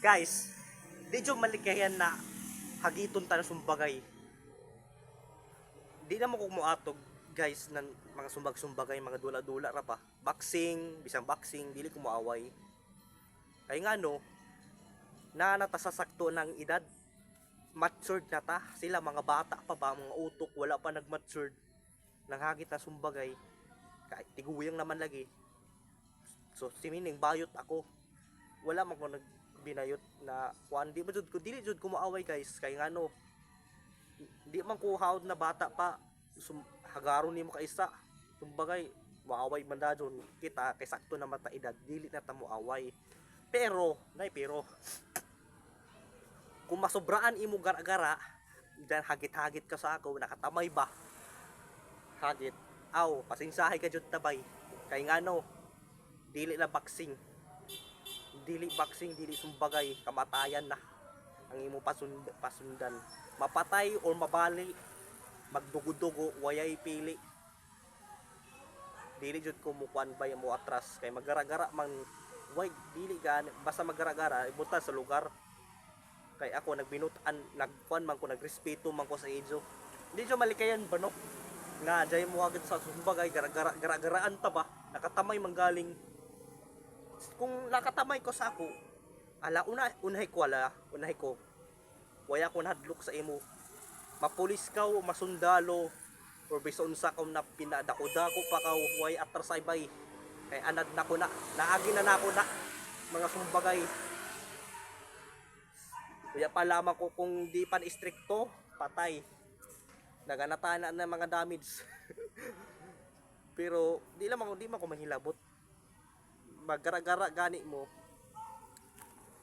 Guys, di jo malikayan na hagiton ta na sumbagay. Di na mo ko muatog guys ng mga sumbag-sumbagay, mga dula-dula ra pa. Boxing, bisang boxing, dili ko moaway. Kay nga no, na natasasakto ng edad. Matured na ta, sila mga bata pa ba, mga utok, wala pa nag-matured. Nanghagit na sumbagay. Kahit tiguyang naman lagi. So, simining bayot ako. Wala man ko nagbinayot na kuan, di ba jud ko dili jud ko moaway guys, kay ngano di man ko hawd na bata pa hagaron nimo ka isa. Kumbagay moaway man dayon kita kay sakto na mata edad, dili na ta moaway. Pero kung masobraan imo gara-gara dan hagit-hagit ka sa ako, nakatamay ba hagit, aw pasingsahay ka jud tabay. Kay ngano dili na boxing, dili sumbagay, kamatayan na ang imo pasundan. Mapatay or mabali, magdugo-dugo, wayay pili. Dili jud ko mukuan bay mo atras, kay magara-gara man way dili gan basta magara-gara ibuta sa lugar. Kay ako nagbinutan, nagkuan man ko, nagrespeto man ko sa inyo. Hindi jo malikayan banok nga jay mo agad sa sumbagay, gara-garaan ta ba, nakatamay manggaling. Kung nakatamay ko sa ako, unahay ko waya ko nahadlok sa imo, mapulis ka o masundalo or bisan sa ka na pinadako-dako pa ka way atras ay bay, kay anad na ko na naagi na nako na mga sumbagay. Kaya pa lamang ko kung di pan istrikto, patay naganatana na mga damage. Pero di man ko mahilabot, magara-gara gani mo